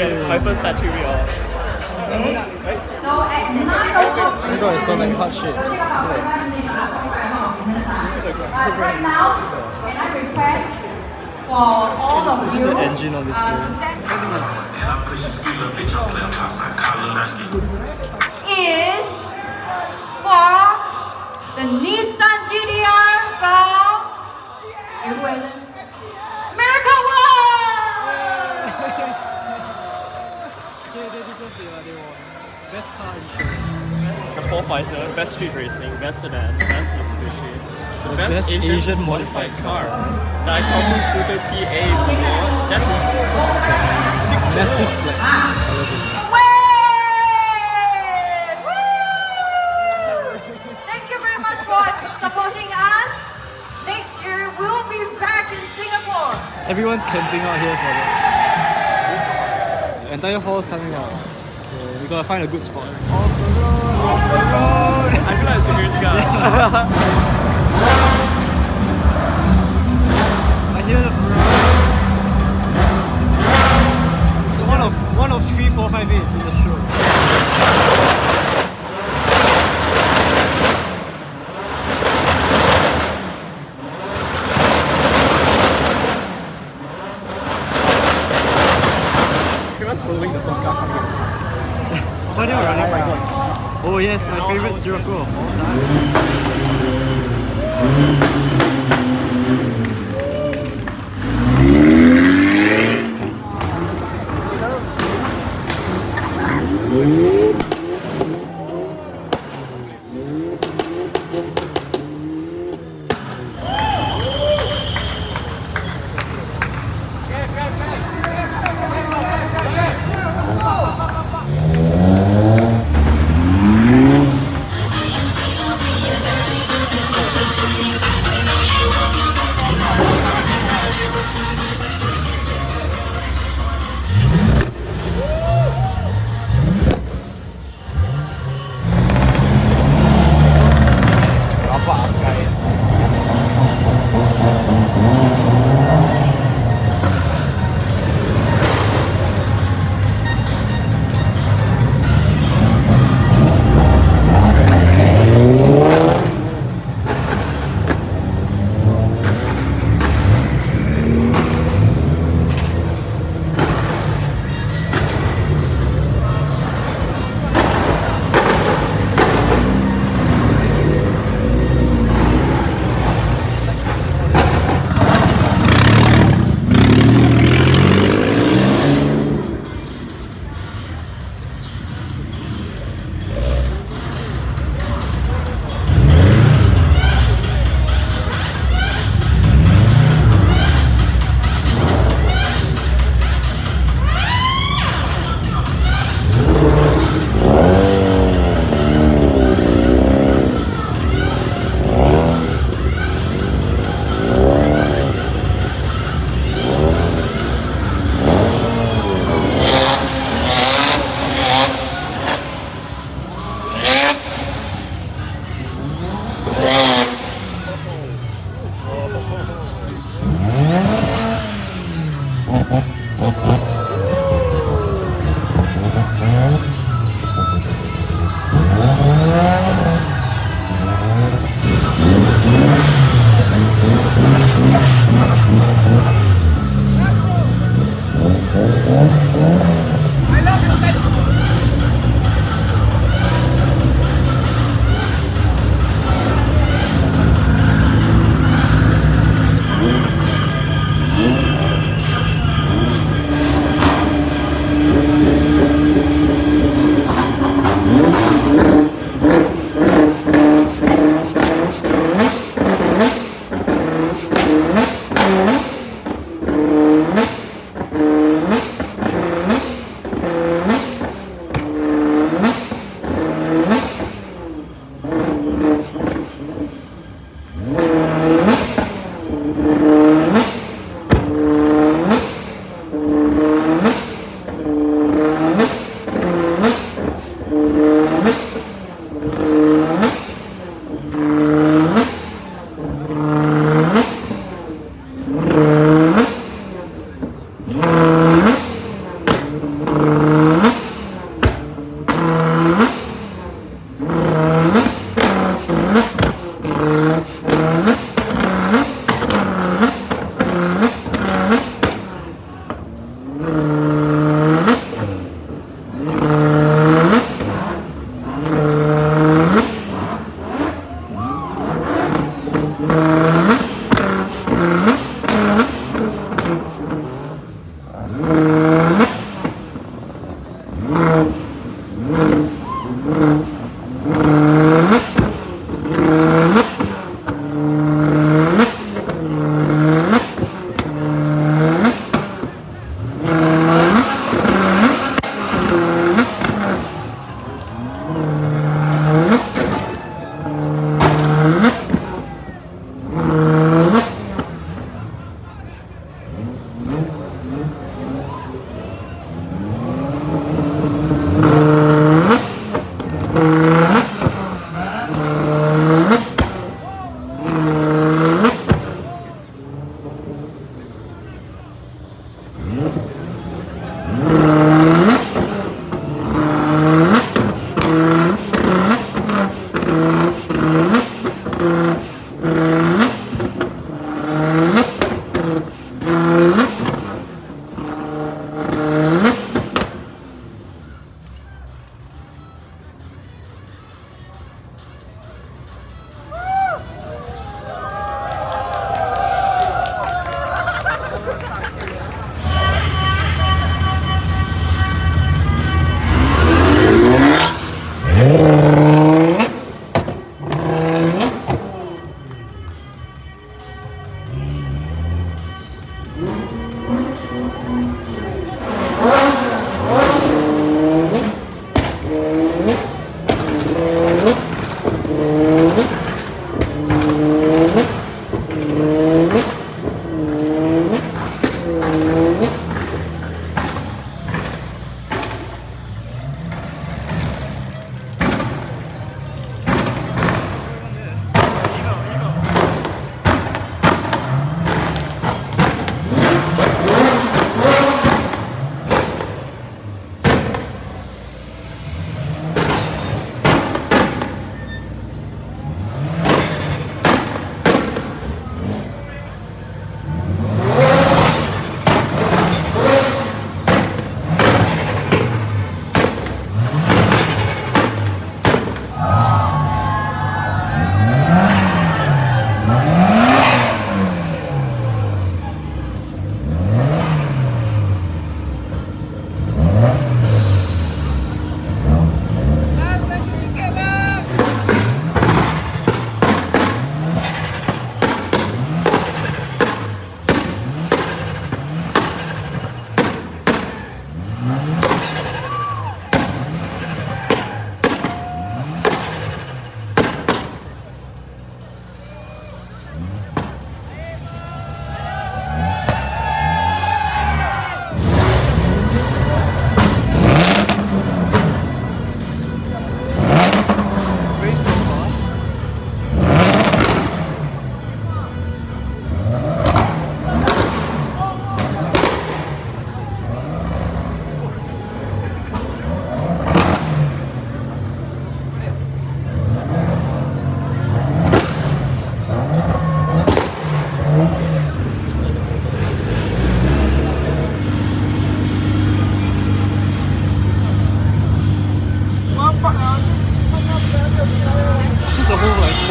get my first tattoo. Oh my god, it's got like heart shapes. Right now, can I request for all of you Just an engine on this to board. send is for the Nissan GDR from Miracle World! They deserve it, they won. Best car insurance. The 4Fighter, best street racing, best sedan, best Mitsubishi, the best Asian modified car. The iconic Futo PA logo. That's a flex. Massive flex. I love it. Thank you very much for supporting us. Next year we'll be back in Singapore. Everyone's camping out here for that. The entire hall is coming out. So we gotta find a good spot. Off the road, off the road. I feel like a security guard. I hear the Ferrari. So one of 3, 4, 5, 8 in the show. Following the first car coming in. Why are they running like this? Oh yes, my favorite circle of all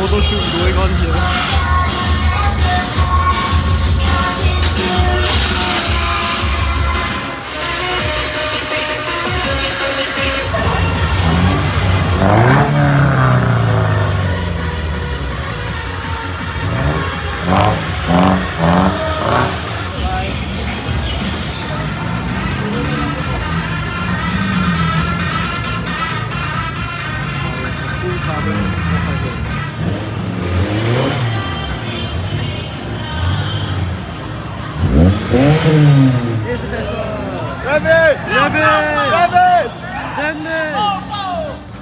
photo shoot going on here. Full carbon 400. Here's the Tesla! Rev it! Rev it! Rev it! Send it!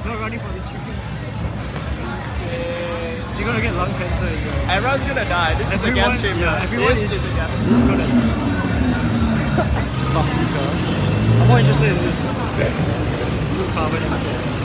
Not running for this freaking. You're gonna get lung cancer in your. Everyone's gonna die. This is a gas chamber. Yeah, everyone This is a gas just gonna stop the car. I'm more interested in this. Full carbon info.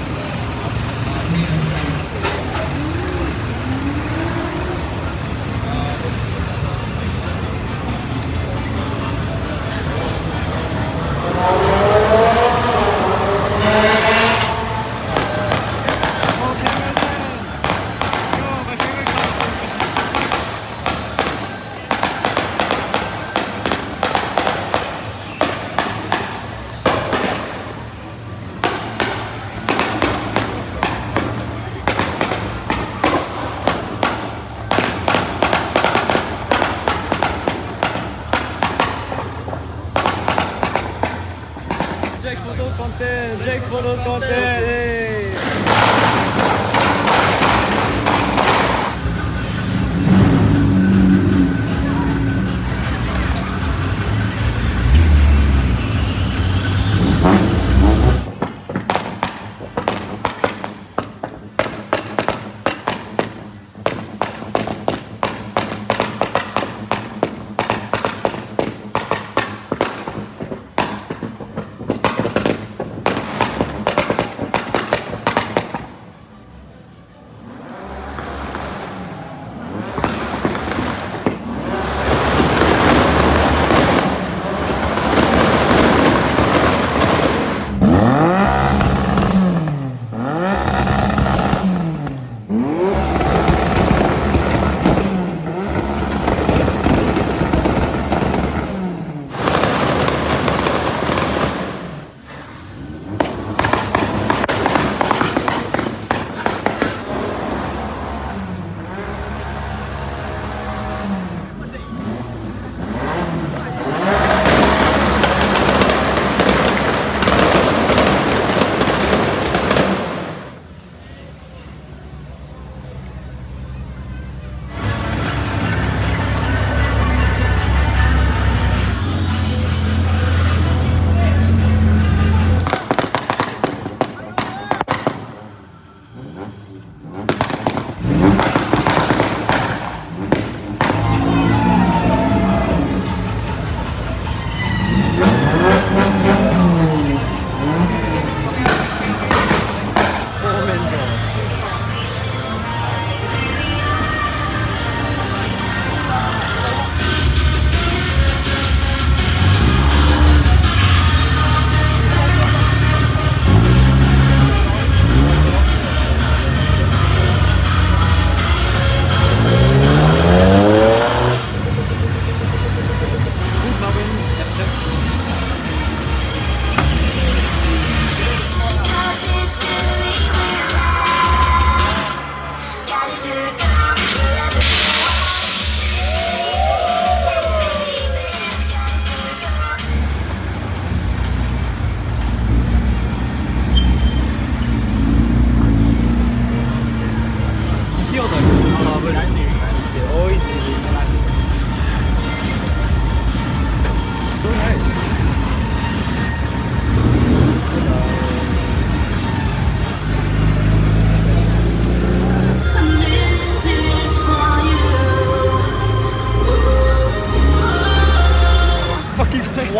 Jec'sphotos content! Jec'sphotos content! Hey!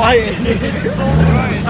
quiet. It's so bright.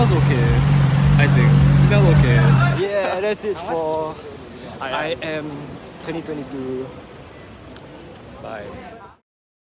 smells okay, I think. Smell okay. Yeah, that's it for IAM 2022. Bye.